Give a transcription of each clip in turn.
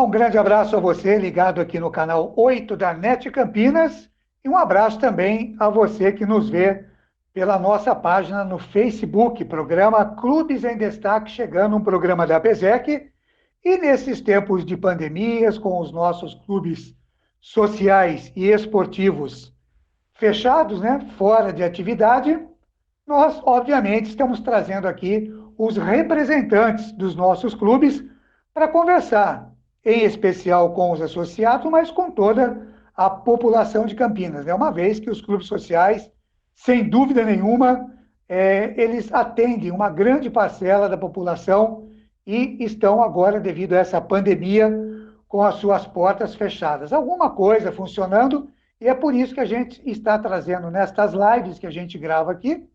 Olá, um grande abraço a você ligado aqui no canal 8 da NET Campinas e um abraço também a você que nos vê pela nossa página no Facebook, programa Clubes em Destaque, chegando um programa da APESEC. E nesses tempos de pandemias, com os nossos clubes sociais e esportivos fechados, né, fora de atividade, nós, obviamente, estamos trazendo aqui os representantes dos nossos clubes para conversar, em especial com os associados, mas com toda a população de Campinas, né? Uma vez que os clubes sociais, sem dúvida nenhuma, eles atendem uma grande parcela da população e estão agora, devido a essa pandemia, com as suas portas fechadas. Alguma coisa funcionando, e é por isso que a gente está trazendo nestas lives que a gente grava aqui,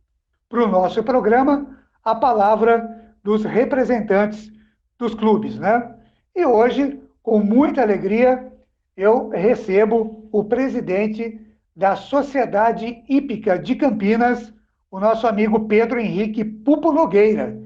para o nosso programa, a palavra dos representantes dos clubes, né? E hoje, com muita alegria, eu recebo o presidente da Sociedade Hípica de Campinas, o nosso amigo Pedro Henrique Pupo Nogueira,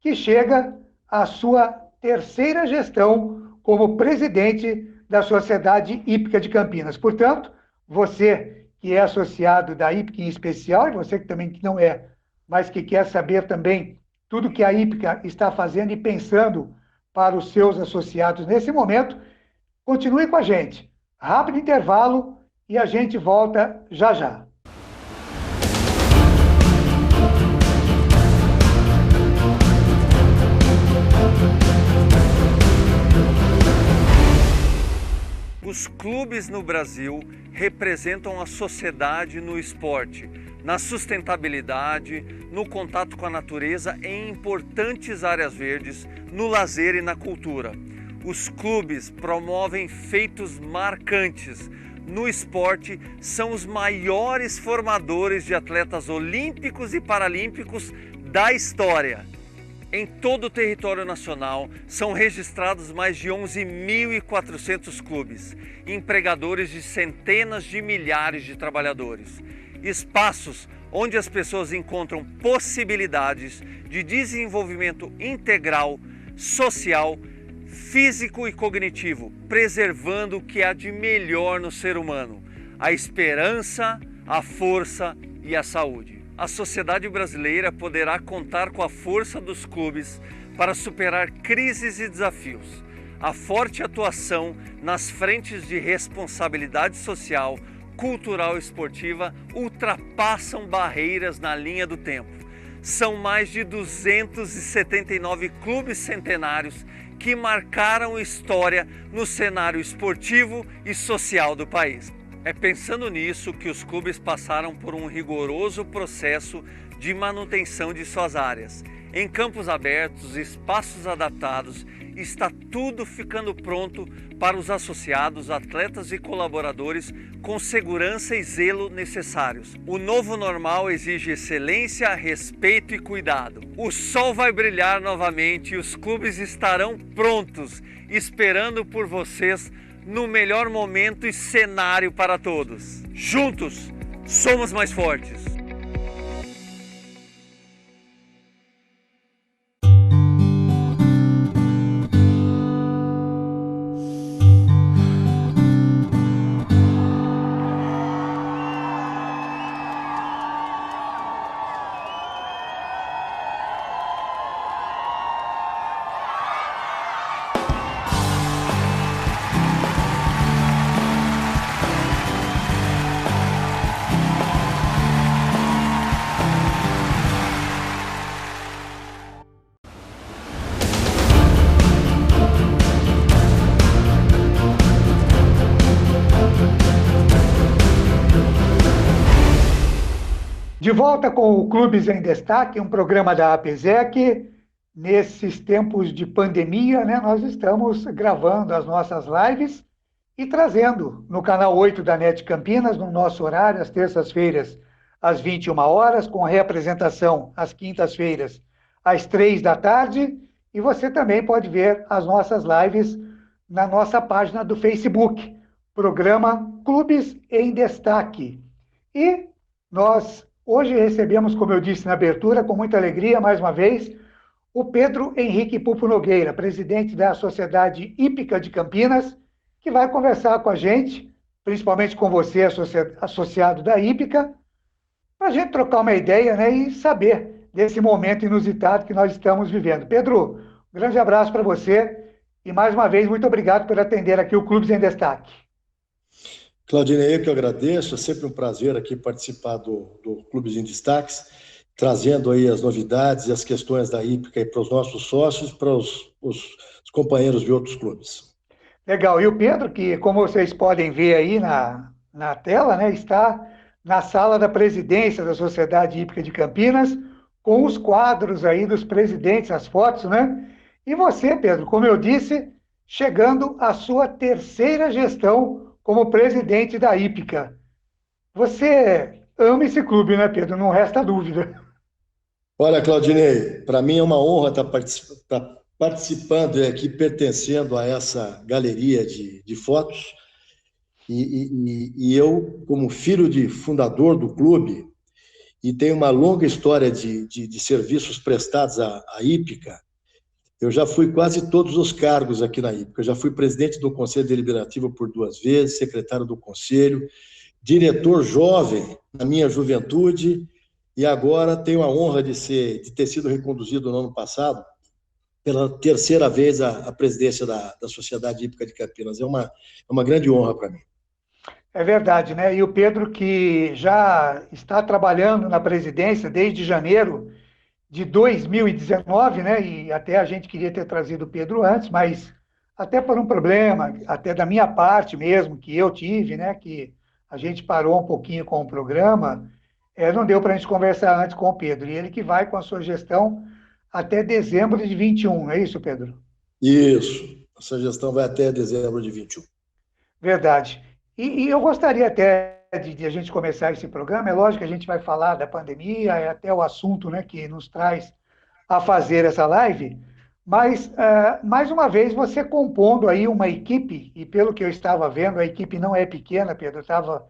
que chega à sua terceira gestão como presidente da Sociedade Hípica de Campinas. Portanto, você que é associado da Hípica em especial, e você que também que não é, mas que quer saber também tudo que a Hípica está fazendo e pensando para os seus associados nesse momento, continue com a gente. Rápido intervalo e a gente volta já já. Os clubes no Brasil representam a sociedade no esporte, na sustentabilidade, no contato com a natureza em importantes áreas verdes, no lazer e na cultura. Os clubes promovem feitos marcantes no esporte, são os maiores formadores de atletas olímpicos e paralímpicos da história. Em todo o território nacional, são registrados mais de 11.400 clubes, empregadores de centenas de milhares de trabalhadores. Espaços onde as pessoas encontram possibilidades de desenvolvimento integral, social, físico e cognitivo, preservando o que há de melhor no ser humano: a esperança, a força e a saúde. A sociedade brasileira poderá contar com a força dos clubes para superar crises e desafios. A forte atuação nas frentes de responsabilidade social, cultural e esportiva ultrapassam barreiras na linha do tempo. São mais de 279 clubes centenários que marcaram história no cenário esportivo e social do país. É pensando nisso que os clubes passaram por um rigoroso processo de manutenção de suas áreas. Em campos abertos, espaços adaptados, está tudo ficando pronto para os associados, atletas e colaboradores com segurança e zelo necessários. O novo normal exige excelência, respeito e cuidado. O sol vai brilhar novamente e os clubes estarão prontos, esperando por vocês no melhor momento e cenário para todos. Juntos, somos mais fortes. De volta com o Clubes em Destaque, um programa da APESEC. Nesses tempos de pandemia, né, nós estamos gravando as nossas lives e trazendo no canal 8 da NET Campinas, no nosso horário, às terças-feiras, às 21 horas, com reapresentação às quintas-feiras, às 3 da tarde. E você também pode ver as nossas lives na nossa página do Facebook, programa Clubes em Destaque. E nós hoje recebemos, como eu disse na abertura, com muita alegria, mais uma vez, o Pedro Henrique Pupo Nogueira, presidente da Sociedade Hípica de Campinas, que vai conversar com a gente, principalmente com você, associado da Hípica, para a gente trocar uma ideia, né, e saber desse momento inusitado que nós estamos vivendo. Pedro, um grande abraço para você e, mais uma vez, muito obrigado por atender aqui o Clubes em Destaque. Claudinei, eu que agradeço, é sempre um prazer aqui participar do Clubes em Destaques, trazendo aí as novidades e as questões da hípica para os nossos sócios e para os companheiros de outros clubes. Legal, e o Pedro, que como vocês podem ver aí na tela, né, está na sala da presidência da Sociedade Hípica de Campinas, com os quadros aí dos presidentes, as fotos, né? E você, Pedro, como eu disse, chegando à sua terceira gestão como presidente da Hípica. Você ama esse clube, né, Pedro? Não resta dúvida. Olha, Claudinei, para mim é uma honra estar participando e aqui pertencendo a essa galeria de fotos. E eu, como filho de fundador do clube, e tenho uma longa história de serviços prestados à hípica, eu já fui quase todos os cargos aqui na hípica. Eu já fui presidente do Conselho Deliberativo por 2 vezes, secretário do Conselho, diretor jovem na minha juventude, e agora tenho a honra de ter sido reconduzido no ano passado pela terceira vez a presidência da Sociedade Hípica de Campinas. É uma grande honra para mim. É verdade, né? E o Pedro, que já está trabalhando na presidência desde janeiro de 2019, né? E até a gente queria ter trazido o Pedro antes, mas até por um problema, até da minha parte mesmo, que eu tive, né? Que a gente parou um pouquinho com o programa, não deu para a gente conversar antes com o Pedro. E ele que vai com a sua gestão até dezembro de 21, é isso, Pedro? Isso. Essa gestão vai até dezembro de 21. Verdade. E eu gostaria até de a gente começar esse programa. É lógico que a gente vai falar da pandemia, é até o assunto, né, que nos traz a fazer essa live, mas, mais uma vez, você compondo aí uma equipe, e pelo que eu estava vendo, a equipe não é pequena, Pedro, eu estava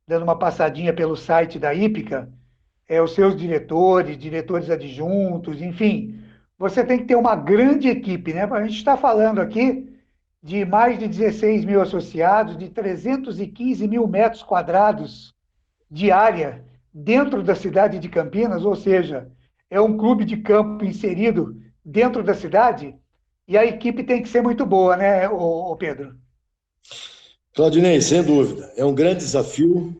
dando uma passadinha pelo site da Hípica, os seus diretores adjuntos, enfim, você tem que ter uma grande equipe, né? A gente está falando aqui de mais de 16 mil associados, de 315 mil metros quadrados de área dentro da cidade de Campinas, ou seja, é um clube de campo inserido dentro da cidade, e a equipe tem que ser muito boa, né, ô Pedro? Claudinei, sem dúvida, é um grande desafio.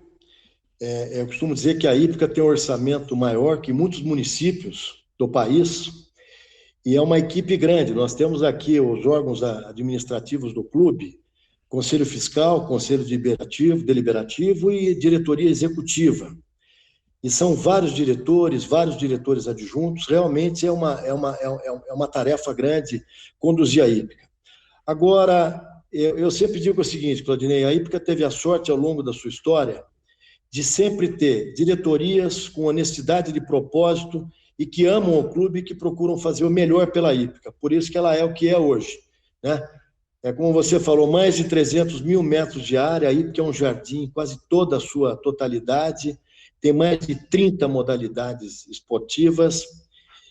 Eu costumo dizer que a hípica tem um orçamento maior que muitos municípios do país, e é uma equipe grande. Nós temos aqui os órgãos administrativos do clube, Conselho Fiscal, Conselho Deliberativo e Diretoria Executiva. E são vários diretores adjuntos. Realmente é uma tarefa grande conduzir a hípica. Agora, eu sempre digo o seguinte, Claudinei, a hípica teve a sorte ao longo da sua história de sempre ter diretorias com honestidade de propósito e que amam o clube e que procuram fazer o melhor pela hípica. Por isso que ela é o que é hoje, né? Como você falou, mais de 300 mil metros de área, a hípica é um jardim, quase toda a sua totalidade, tem mais de 30 modalidades esportivas,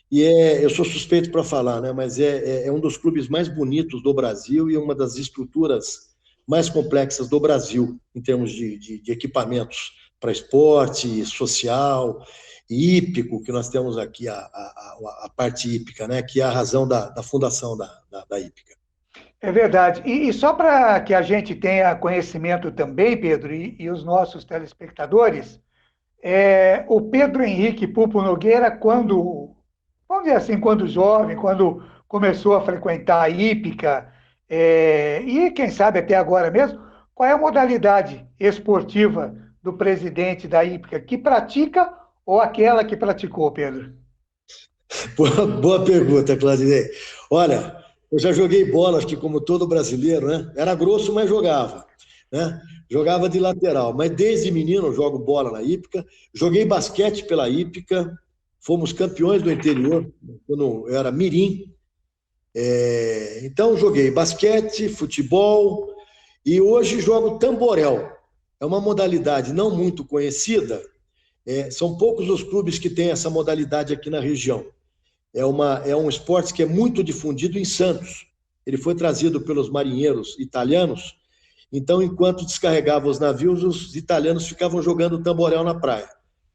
e eu sou suspeito para falar, né? Mas é um dos clubes mais bonitos do Brasil e uma das estruturas mais complexas do Brasil, em termos de equipamentos para esporte, social e hípico, que nós temos aqui a parte hípica, né? Que é a razão da fundação da hípica. É verdade. E só para que a gente tenha conhecimento também, Pedro, e os nossos telespectadores, o Pedro Henrique Pupo Nogueira, vamos dizer assim, quando jovem, quando começou a frequentar a hípica, e quem sabe até agora mesmo, qual é a modalidade esportiva do presidente da hípica, que pratica ou aquela que praticou, Pedro? Boa pergunta, Claudinei. Olha, eu já joguei bola, acho que como todo brasileiro, né? Era grosso, mas jogava, né? Jogava de lateral, mas desde menino eu jogo bola na hípica, joguei basquete pela hípica, fomos campeões do interior, quando eu era mirim. Então joguei basquete, futebol e hoje jogo tamborel. É uma modalidade não muito conhecida, são poucos os clubes que têm essa modalidade aqui na região. é um esporte que é muito difundido em Santos. Ele foi trazido pelos marinheiros italianos, então, enquanto descarregavam os navios, os italianos ficavam jogando tamborel na praia.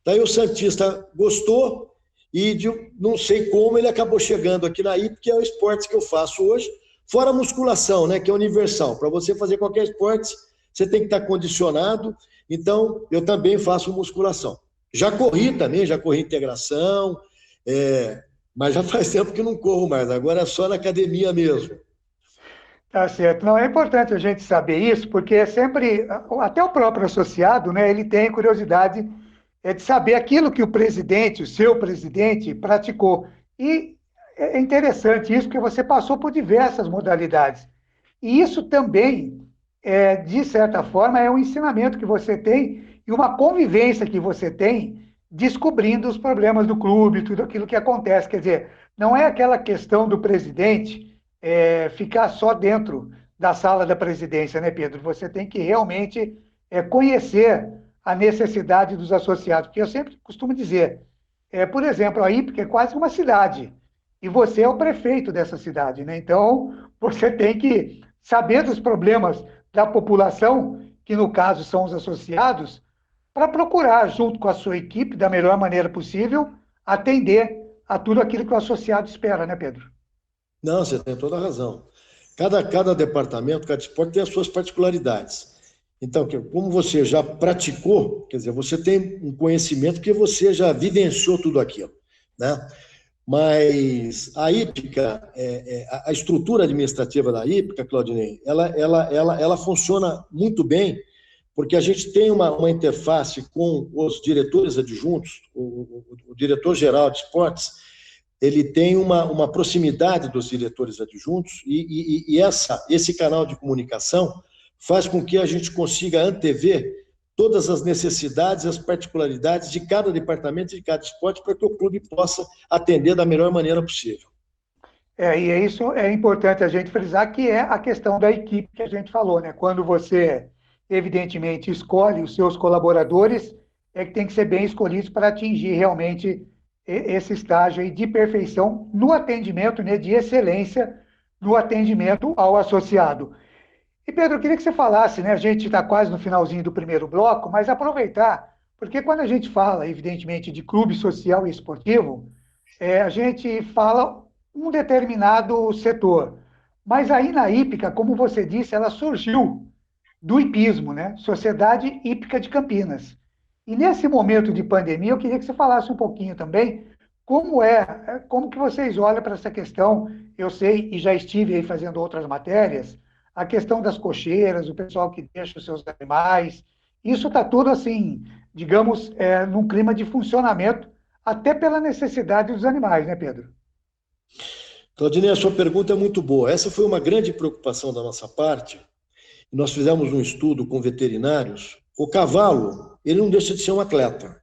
Daí o santista gostou e, não sei como, ele acabou chegando aqui na IPE, que é o esporte que eu faço hoje, fora a musculação, né, que é universal. Para você fazer qualquer esporte, você tem que estar condicionado. Então, eu também faço musculação. Já corri também, já corri integração, mas já faz tempo que não corro mais, agora é só na academia mesmo. Tá certo. Não, é importante a gente saber isso, porque é sempre, até o próprio associado, né, ele tem curiosidade de saber aquilo que o presidente, o seu presidente, praticou. E é interessante isso, porque você passou por diversas modalidades. E isso também, de certa forma, é um ensinamento que você tem e uma convivência que você tem descobrindo os problemas do clube, tudo aquilo que acontece. Quer dizer, não é aquela questão do presidente ficar só dentro da sala da presidência, né, Pedro? Você tem que realmente conhecer a necessidade dos associados, porque eu sempre costumo dizer, por exemplo, a IPCA é quase uma cidade, e você é o prefeito dessa cidade, né? Então, você tem que saber dos problemas da população, que no caso são os associados, para procurar, junto com a sua equipe, da melhor maneira possível, atender a tudo aquilo que o associado espera, né, Pedro? Não, você tem toda a razão. Cada departamento, cada esporte tem as suas particularidades. Então, como você já praticou, quer dizer, você tem um conhecimento que você já vivenciou tudo aquilo, né? Mas a hípica, a estrutura administrativa da hípica, Claudinei, ela funciona muito bem, porque a gente tem uma interface com os diretores adjuntos, o diretor-geral de esportes, ele tem uma proximidade dos diretores adjuntos e esse canal de comunicação faz com que a gente consiga antever todas as necessidades e as particularidades de cada departamento e de cada esporte para que o clube possa atender da melhor maneira possível. E isso é importante a gente frisar, que é a questão da equipe que a gente falou, né? Quando você, evidentemente, escolhe os seus colaboradores, é que tem que ser bem escolhidos para atingir realmente esse estágio aí de perfeição no atendimento, né? De excelência no atendimento ao associado. E, Pedro, eu queria que você falasse, né? A gente está quase no finalzinho do primeiro bloco, mas aproveitar, porque quando a gente fala, evidentemente, de clube social e esportivo, a gente fala um determinado setor. Mas aí na hípica, como você disse, ela surgiu do hipismo, né? Sociedade Hípica de Campinas. E nesse momento de pandemia, eu queria que você falasse um pouquinho também como que vocês olham para essa questão. Eu sei, e já estive aí fazendo outras matérias, a questão das cocheiras, o pessoal que deixa os seus animais. Isso está tudo assim, digamos, num clima de funcionamento, até pela necessidade dos animais, né, Pedro? Claudinei, a sua pergunta é muito boa. Essa foi uma grande preocupação da nossa parte. Nós fizemos um estudo com veterinários. O cavalo, ele não deixa de ser um atleta.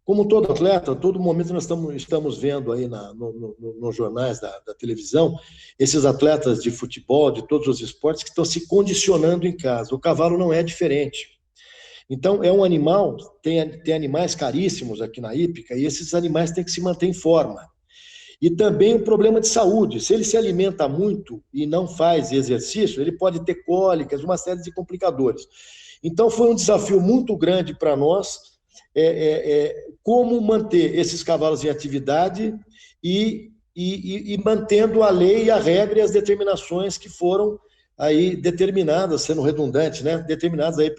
Como todo atleta, todo momento nós estamos vendo aí nos jornais da televisão, esses atletas de futebol, de todos os esportes, que estão se condicionando em casa. O cavalo não é diferente. Então, é um animal, tem animais caríssimos aqui na hípica, e esses animais têm que se manter em forma. E também um problema de saúde. Se ele se alimenta muito e não faz exercício, ele pode ter cólicas, uma série de complicadores. Então, foi um desafio muito grande para nós, como manter esses cavalos em atividade e mantendo a lei, a regra e as determinações que foram aí determinadas, sendo redundante, né? Determinadas aí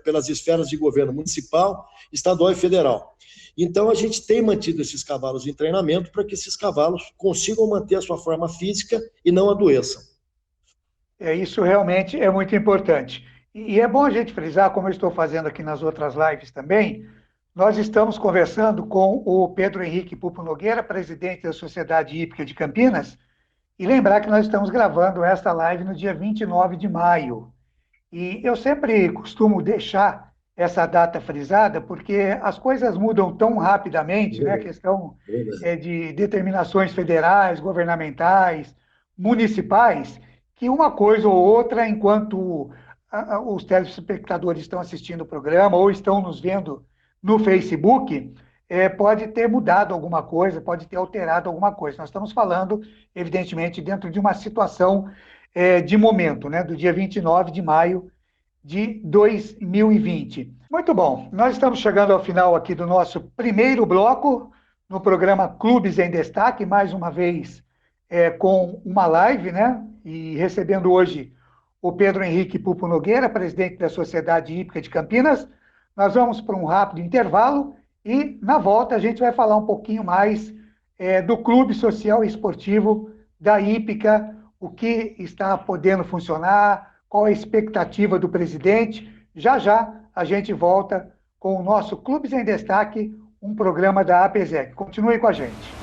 pelas esferas de governo municipal, estadual e federal. Então, a gente tem mantido esses cavalos em treinamento para que esses cavalos consigam manter a sua forma física e não adoeçam. Isso realmente é muito importante. E é bom a gente frisar, como eu estou fazendo aqui nas outras lives também, nós estamos conversando com o Pedro Henrique Pupo Nogueira, presidente da Sociedade Hípica de Campinas, e lembrar que nós estamos gravando esta live no dia 29 de maio. E eu sempre costumo deixar essa data frisada, porque as coisas mudam tão rapidamente, né? A questão de determinações federais, governamentais, municipais, que uma coisa ou outra, enquanto os telespectadores estão assistindo o programa ou estão nos vendo no Facebook, pode ter mudado alguma coisa, pode ter alterado alguma coisa. Nós estamos falando, evidentemente, dentro de uma situação de momento, né, do dia 29 de maio de 2020. Muito bom, nós estamos chegando ao final aqui do nosso primeiro bloco no programa Clubes em Destaque, mais uma vez com uma live, né? E recebendo hoje o Pedro Henrique Pupo Nogueira, presidente da Sociedade Hípica de Campinas. Nós vamos para um rápido intervalo e, na volta, a gente vai falar um pouquinho mais do Clube Social e Esportivo da Hípica, o que está podendo funcionar, qual a expectativa do presidente. Já já a gente volta com o nosso Clubes em Destaque, um programa da APESEC. Continue com a gente.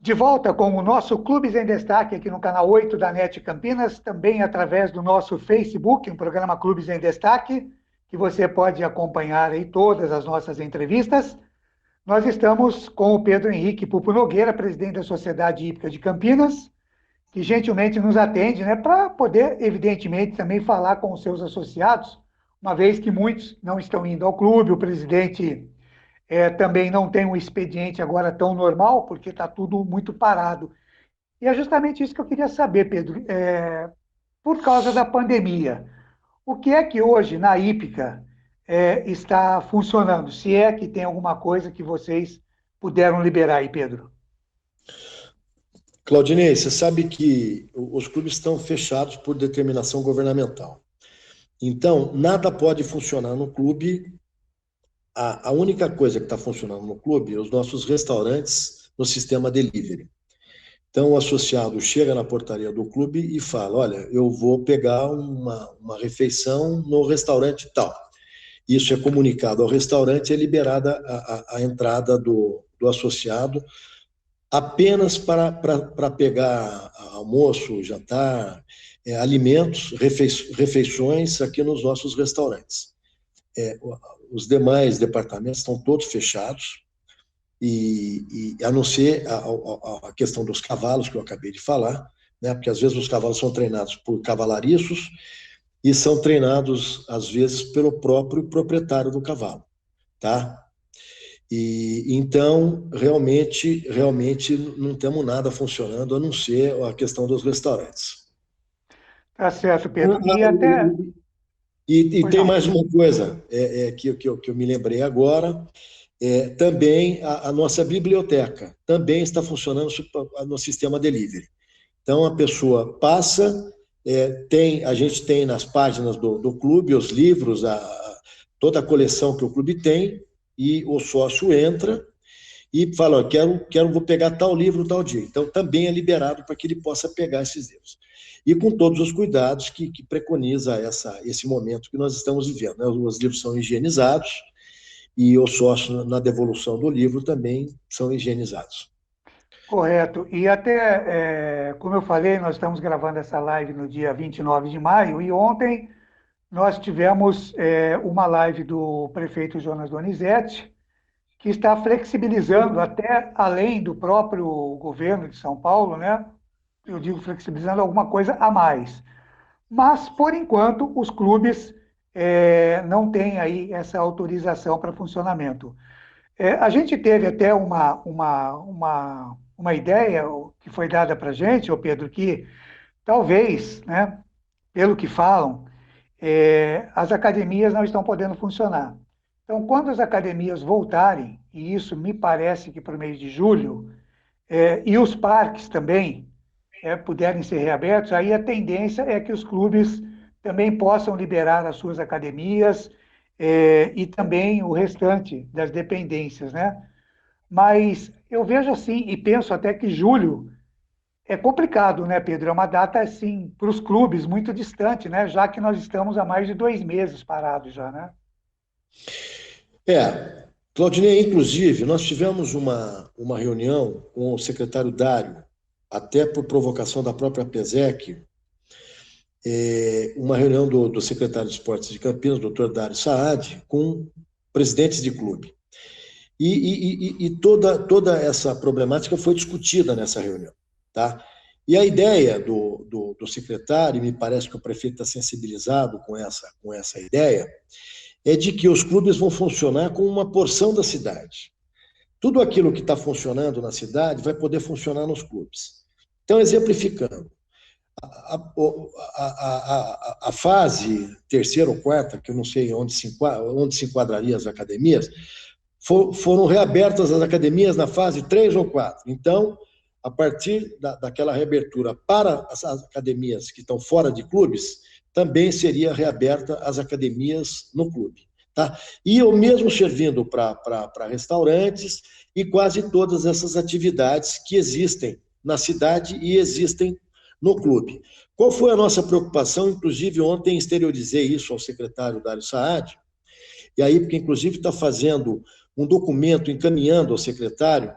De volta com o nosso Clubes em Destaque aqui no canal 8 da NET Campinas, também através do nosso Facebook, um programa Clubes em Destaque, que você pode acompanhar aí todas as nossas entrevistas. Nós estamos com o Pedro Henrique Pupo Nogueira, presidente da Sociedade Hípica de Campinas, que gentilmente nos atende, né, para poder, evidentemente, também falar com os seus associados, uma vez que muitos não estão indo ao clube, o presidente também não tem um expediente agora tão normal, porque está tudo muito parado. E é justamente isso que eu queria saber, Pedro. Por causa da pandemia, o que é que hoje na hípica está funcionando? Se é que tem alguma coisa que vocês puderam liberar aí, Pedro? Claudinei, você sabe que os clubes estão fechados por determinação governamental. Então, nada pode funcionar no clube. A única coisa que está funcionando no clube é os nossos restaurantes no sistema delivery. Então, o associado chega na portaria do clube e fala, olha, eu vou pegar uma refeição no restaurante tal. Isso é comunicado ao restaurante e é liberada a entrada do associado apenas para pegar almoço, jantar, alimentos, refeições aqui nos nossos restaurantes. Os demais departamentos estão todos fechados, e a não ser a questão dos cavalos, que eu acabei de falar, né, porque às vezes os cavalos são treinados por cavalariços e são treinados, às vezes, pelo próprio proprietário do cavalo, tá? E então, realmente não temos nada funcionando, a não ser a questão dos restaurantes. Tá certo, Pedro. E até... E tem mais uma coisa que eu me lembrei agora, também a nossa biblioteca também está funcionando no sistema delivery. Então, a pessoa passa, a gente tem nas páginas do clube os livros, toda a coleção que o clube tem, e o sócio entra e fala, vou pegar tal livro, tal dia. Então, também é liberado para que ele possa pegar esses livros. E com todos os cuidados que preconiza esse momento que nós estamos vivendo, né? Os livros são higienizados e os sócios, na devolução do livro, também são higienizados. Correto. E até, como eu falei, nós estamos gravando essa live no dia 29 de maio, e ontem nós tivemos uma live do prefeito Jonas Donizete, que está flexibilizando até além do próprio governo de São Paulo, né? Eu digo flexibilizando alguma coisa a mais. Mas, por enquanto, os clubes não têm aí essa autorização para funcionamento. A gente teve até uma ideia que foi dada para a gente, ô Pedro, que talvez, né, pelo que falam, as academias não estão podendo funcionar. Então, quando as academias voltarem, e isso me parece que para o mês de julho, e os parques também puderem ser reabertos, aí a tendência é que os clubes também possam liberar as suas academias e também o restante das dependências, né? Mas eu vejo assim e penso até que julho é complicado, né, Pedro? É uma data, assim, para os clubes muito distante, né? Já que nós estamos há mais de 2 meses parados já, né? Claudinei, inclusive, nós tivemos uma reunião com o secretário Dário, até por provocação da própria PESEC, uma reunião do secretário de Esportes de Campinas, doutor Dário Saad, com presidentes de clube. E toda essa problemática foi discutida nessa reunião, tá? E a ideia do secretário, e me parece que o prefeito está sensibilizado com essa ideia, é de que os clubes vão funcionar com uma porção da cidade. Tudo aquilo que está funcionando na cidade vai poder funcionar nos clubes. Então, exemplificando, a fase terceira ou quarta, que eu não sei onde se enquadraria as academias, foram reabertas as academias na fase 3 ou 4. Então, a partir daquela reabertura para as academias que estão fora de clubes, também seria reaberta as academias no clube. Tá? E o mesmo servindo para restaurantes e quase todas essas atividades que existem na cidade e existem no clube. Qual foi a nossa preocupação? Inclusive, ontem exteriorizei isso ao secretário Dário Saad, e aí, porque inclusive está fazendo um documento, encaminhando ao secretário,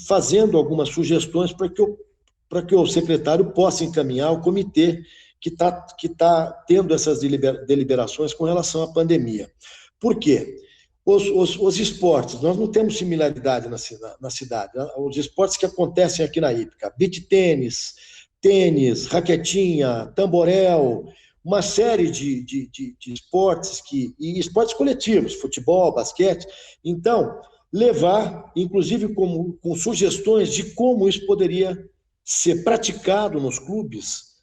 fazendo algumas sugestões para que o secretário possa encaminhar ao comitê que tá tendo essas deliberações com relação à pandemia. Por quê? Os esportes, nós não temos similaridade na cidade. Os esportes que acontecem aqui na Hípica, beach tênis, raquetinha, tamborel, uma série de esportes e esportes coletivos, futebol, basquete. Então, levar, inclusive com sugestões de como isso poderia ser praticado nos clubes,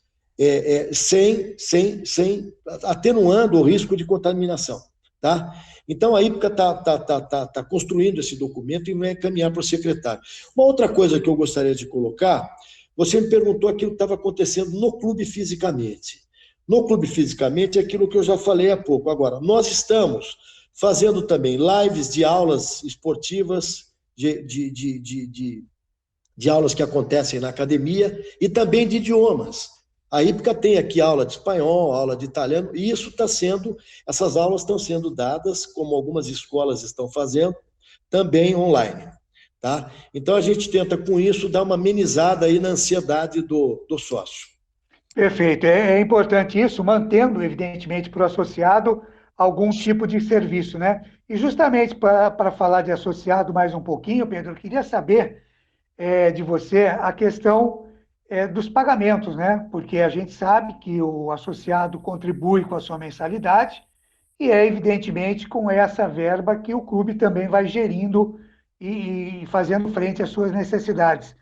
sem atenuando o risco de contaminação, tá? Então, a Hípica está construindo esse documento e vai encaminhar para o secretário. Uma outra coisa que eu gostaria de colocar, você me perguntou aquilo que estava acontecendo no clube fisicamente. No clube fisicamente é aquilo que eu já falei há pouco. Agora, nós estamos fazendo também lives de aulas esportivas, de aulas que acontecem na academia e também de idiomas. A Hípica tem aqui aula de espanhol, aula de italiano, e essas aulas estão sendo dadas, como algumas escolas estão fazendo, também online. Tá? Então, a gente tenta, com isso, dar uma amenizada aí na ansiedade do sócio. Perfeito. É importante isso, mantendo, evidentemente, para o associado algum tipo de serviço, né? E justamente para falar de associado mais um pouquinho, Pedro, eu queria saber de você a questão dos pagamentos, né? Porque a gente sabe que o associado contribui com a sua mensalidade e evidentemente, com essa verba que o clube também vai gerindo e fazendo frente às suas necessidades.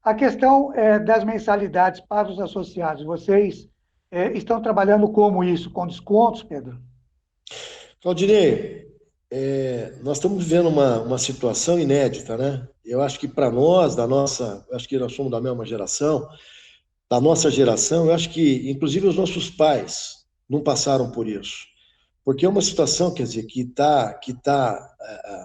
A questão das mensalidades para os associados, vocês estão trabalhando como isso? Com descontos, Pedro? Claudinei, nós estamos vivendo uma situação inédita, né? Eu acho que para nós, acho que nós somos da mesma geração, da nossa geração, eu acho que, inclusive, os nossos pais não passaram por isso. Porque é uma situação, quer dizer, que tá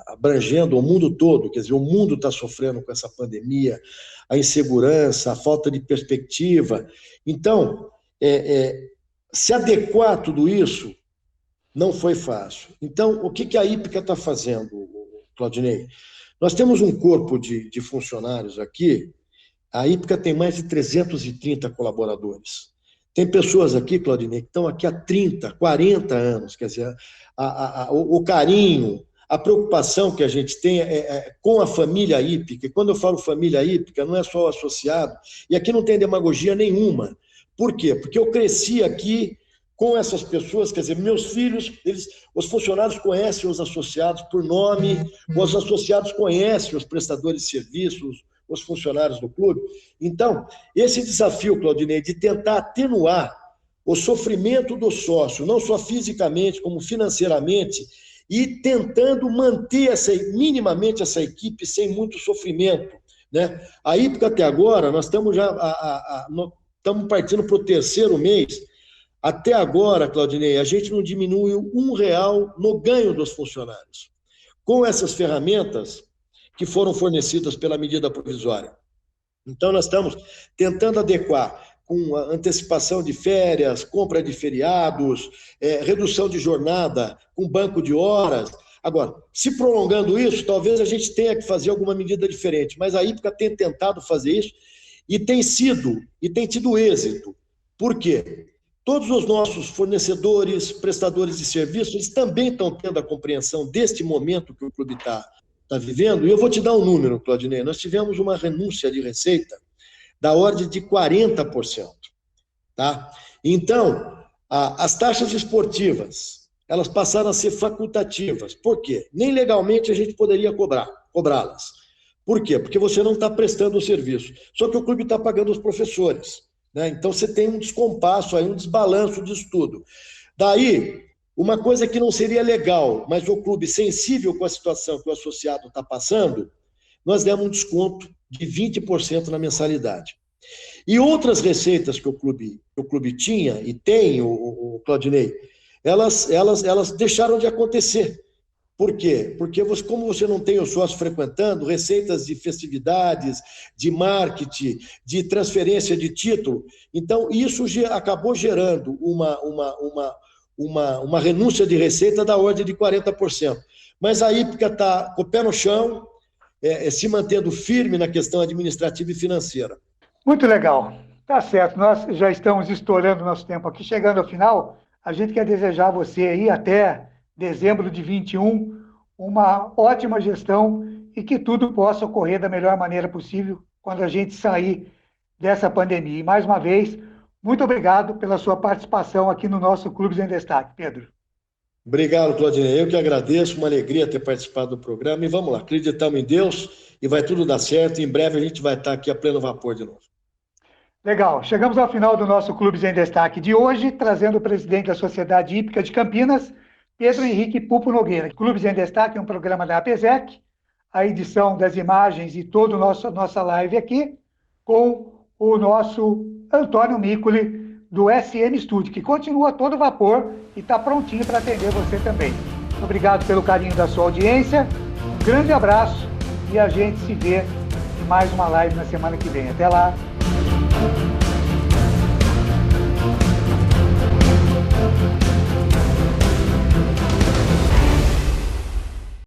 abrangendo o mundo todo, quer dizer, o mundo está sofrendo com essa pandemia, a insegurança, a falta de perspectiva. Então, se adequar a tudo isso não foi fácil. Então, o que a Hípica está fazendo, Claudinei? Nós temos um corpo de funcionários aqui, a Hípica tem mais de 330 colaboradores. Tem pessoas aqui, Claudinei, que estão aqui há 30, 40 anos, quer dizer, o carinho, a preocupação que a gente tem com a família hípica. E quando eu falo família hípica, não é só o associado, e aqui não tem demagogia nenhuma. Por quê? Porque eu cresci aqui com essas pessoas, quer dizer, meus filhos, os funcionários conhecem os associados por nome, os associados conhecem os prestadores de serviços, os funcionários do clube. Então, esse desafio, Claudinei, de tentar atenuar o sofrimento do sócio, não só fisicamente, como financeiramente, e tentando manter minimamente essa equipe sem muito sofrimento, né? A Hípica até agora, nós estamos partindo para o terceiro mês, Até agora, Claudinei, a gente não diminuiu R$1 no ganho dos funcionários, com essas ferramentas que foram fornecidas pela medida provisória. Então, nós estamos tentando adequar com a antecipação de férias, compra de feriados, redução de jornada, com banco de horas. Agora, se prolongando isso, talvez a gente tenha que fazer alguma medida diferente, mas a Hípica tem tentado fazer isso e tem tido êxito. Por quê? Todos os nossos fornecedores, prestadores de serviços, eles também estão tendo a compreensão deste momento que o clube está vivendo. E eu vou te dar um número, Claudinei. Nós tivemos uma renúncia de receita da ordem de 40%. Tá? Então, as taxas esportivas, elas passaram a ser facultativas. Por quê? Nem legalmente a gente poderia cobrá-las. Por quê? Porque você não está prestando o serviço. Só que o clube está pagando os professores, né? Então, você tem um descompasso, aí, um desbalanço disso tudo. Daí, uma coisa que não seria legal, mas o clube sensível com a situação que o associado está passando, nós demos um desconto de 20% na mensalidade. E outras receitas que o clube tinha e tem, o Claudinei, elas deixaram de acontecer. Por quê? Porque como você não tem os sócios frequentando, receitas de festividades, de marketing, de transferência de título, então isso acabou gerando uma renúncia de receita da ordem de 40%. Mas a Hípica está com o pé no chão, se mantendo firme na questão administrativa e financeira. Muito legal. Tá certo, nós já estamos estourando o nosso tempo aqui, chegando ao final. A gente quer desejar a você aí até dezembro de 21 uma ótima gestão e que tudo possa ocorrer da melhor maneira possível quando a gente sair dessa pandemia. E mais uma vez, muito obrigado pela sua participação aqui no nosso Clubes em Destaque, Pedro. Obrigado, Claudinei. Eu que agradeço, uma alegria ter participado do programa. E vamos lá, acreditamos em Deus e vai tudo dar certo. Em breve a gente vai estar aqui a pleno vapor de novo. Legal. Chegamos ao final do nosso Clubes em Destaque de hoje, trazendo o presidente da Sociedade Hípica de Campinas, Pedro Henrique Pupo Nogueira. Clubes em Destaque é um programa da APESEC, a edição das imagens e toda a nossa live aqui, com o nosso Antônio Micoli, do SM Studio, que continua a todo vapor e está prontinho para atender você também. Obrigado pelo carinho da sua audiência, um grande abraço e a gente se vê em mais uma live na semana que vem. Até lá!